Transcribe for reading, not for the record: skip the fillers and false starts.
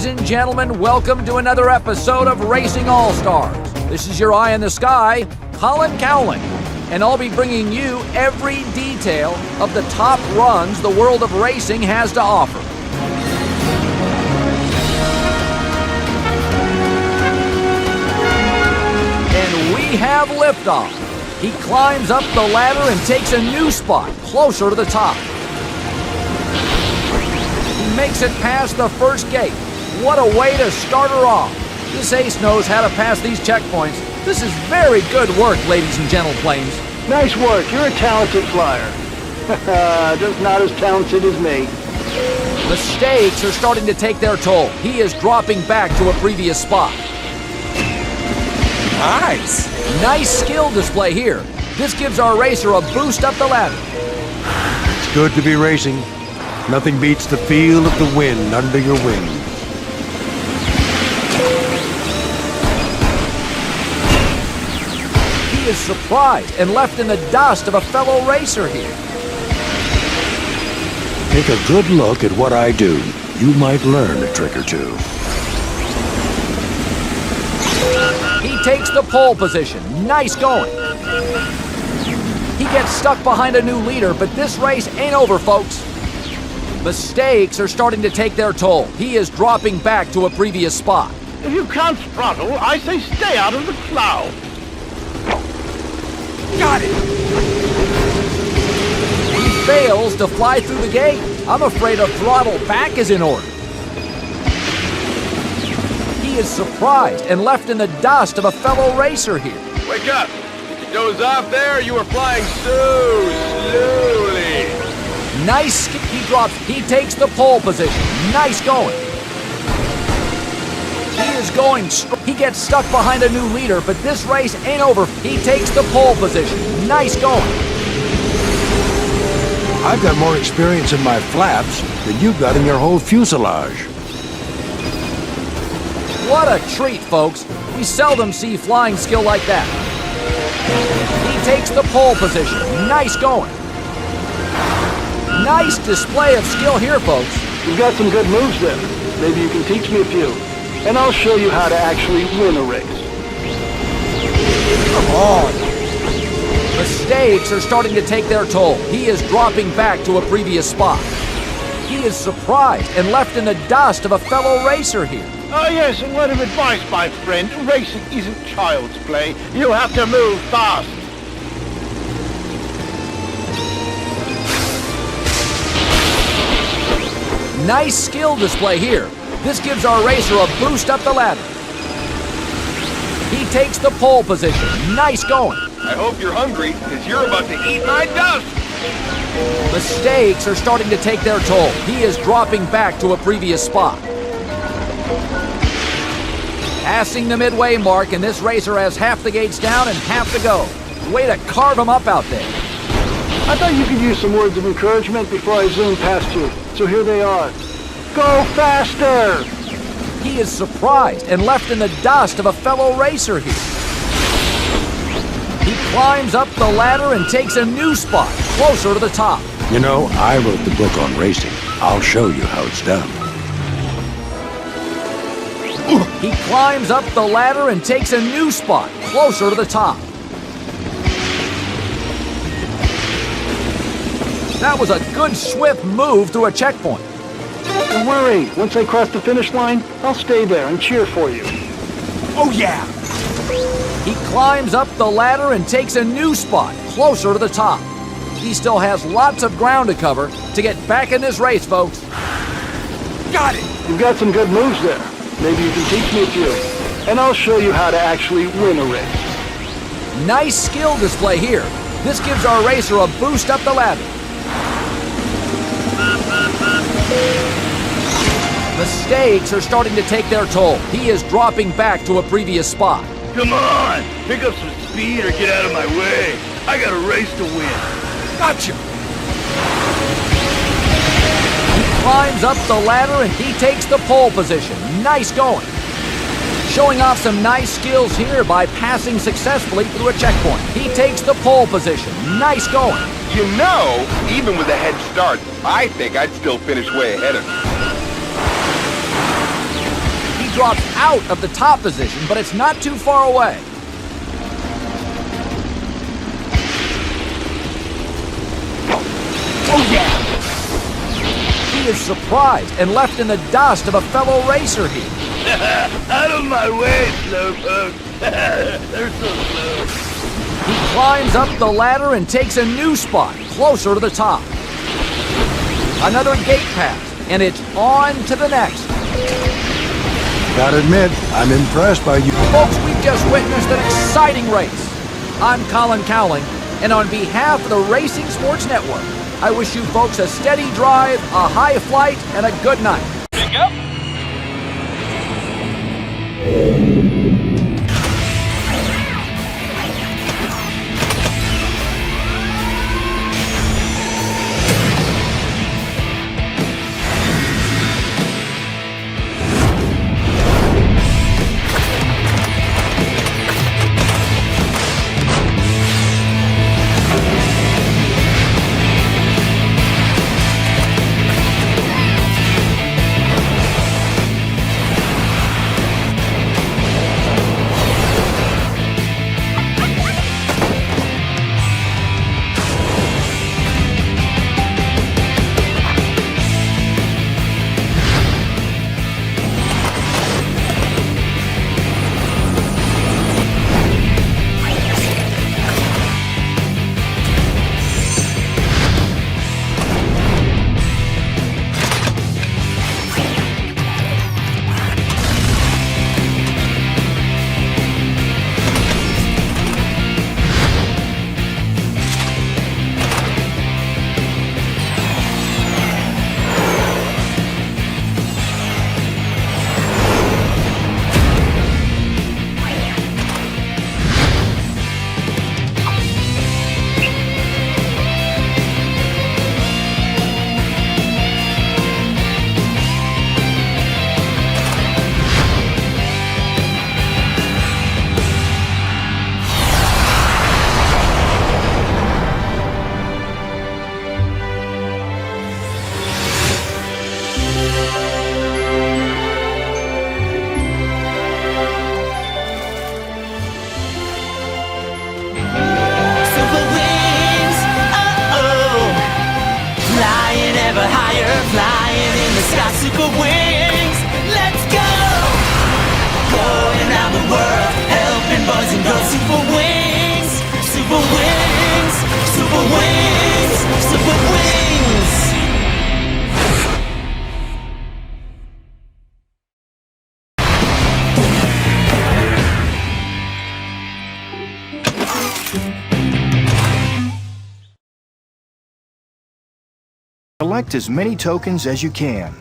Ladies and gentlemen, welcome to another episode of Racing All-Stars. This is your eye in the sky, Colin Cowling, and I'll be bringing you every detail of the top runs the world of racing has to offer. And we have liftoff. He climbs up the ladder and takes a new spot closer to the top. He makes it past the first gate. What a way to start her off. This ace knows how to pass these checkpoints. This is very good work, ladies and gentleplanes. Nice work. You're a talented flyer. Just not as talented as me. The stakes are starting to take their toll. He is dropping back to a previous spot. Nice. Nice skill display here. This gives our racer a boost up the ladder. It's good to be racing. Nothing beats the feel of the wind under your wings. He is surprised and left in the dust of a fellow racer here. Take a good look at what I do. You might learn a trick or two. He takes the pole position. Nice going. He gets stuck behind a new leader, but this race ain't over, folks. Mistakes are starting to take their toll. He is dropping back to a previous spot. If you can't throttle, I say stay out of the cloud. Got it. He fails to fly through the gate. I'm afraid a throttle back is in order. He is surprised and left in the dust of a fellow racer here. Wake up! Did you doze off there? You were flying so slowly. Nice. He drops. He takes the pole position. Nice going. He is going. He gets stuck behind a new leader, but this race ain't over. He takes the pole position. Nice going. I've got more experience in my flaps than you've got in your whole fuselage. What a treat, folks. We seldom see flying skill like that. He takes the pole position. Nice going. Nice display of skill here, folks. You've got some good moves there. Maybe you can teach me a few. And I'll show you how to actually win a race. Come on. Mistakes are starting to take their toll. He is dropping back to a previous spot. He is surprised and left in the dust of a fellow racer here. Oh yes, a word of advice, my friend. Racing isn't child's play. You have to move fast. Nice skill display here. This gives our racer a boost up the ladder. He takes the pole position. Nice going. I hope you're hungry, because you're about to eat my dust. Mistakes are starting to take their toll. He is dropping back to a previous spot. Passing the midway mark, and this racer has half the gates down and half to go. Way to carve him up out there. I thought you could use some words of encouragement before I zoom past you. So here they are. Go faster! He is surprised and left in the dust of a fellow racer here. He climbs up the ladder and takes a new spot, closer to the top. You know, I wrote the book on racing. I'll show you how it's done. He climbs up the ladder and takes a new spot, closer to the top. That was a good, swift move through a checkpoint. Don't worry. Once I cross the finish line, I'll stay there and cheer for you. Oh yeah. He climbs up the ladder and takes a new spot, closer to the top. He still has lots of ground to cover to get back in this race, folks. Got it. You've got some good moves there. Maybe you can teach me a few. And I'll show you how to actually win a race. Nice skill display here. This gives our racer a boost up the ladder. Mistakes are starting to take their toll. He is dropping back to a previous spot. Come on, pick up some speed or get out of my way. I got a race to win. Gotcha. He climbs up the ladder and he takes the pole position. Nice going. Showing off some nice skills here by passing successfully through a checkpoint. He takes the pole position. Nice going. You know, even with a head start, I think I'd still finish way ahead of you. dropped out of the top position, but it's not too far away. Oh yeah! He is surprised and left in the dust of a fellow racer here. Out of my way, slowpoke. They're so slow. He climbs up the ladder and takes a new spot, closer to the top. Another gate pass, and it's on to the next. Gotta admit, I'm impressed by you. Folks, we've just witnessed an exciting race. I'm Colin Cowling, and on behalf of the Racing Sports Network, I wish you folks a steady drive, a high flight, and a good night. Pick up. Flying in the sky, super wings, let's go! Going around the world, helping boys and girls. Super wings, super wings, super wings, super wings. Collect as many tokens as you can.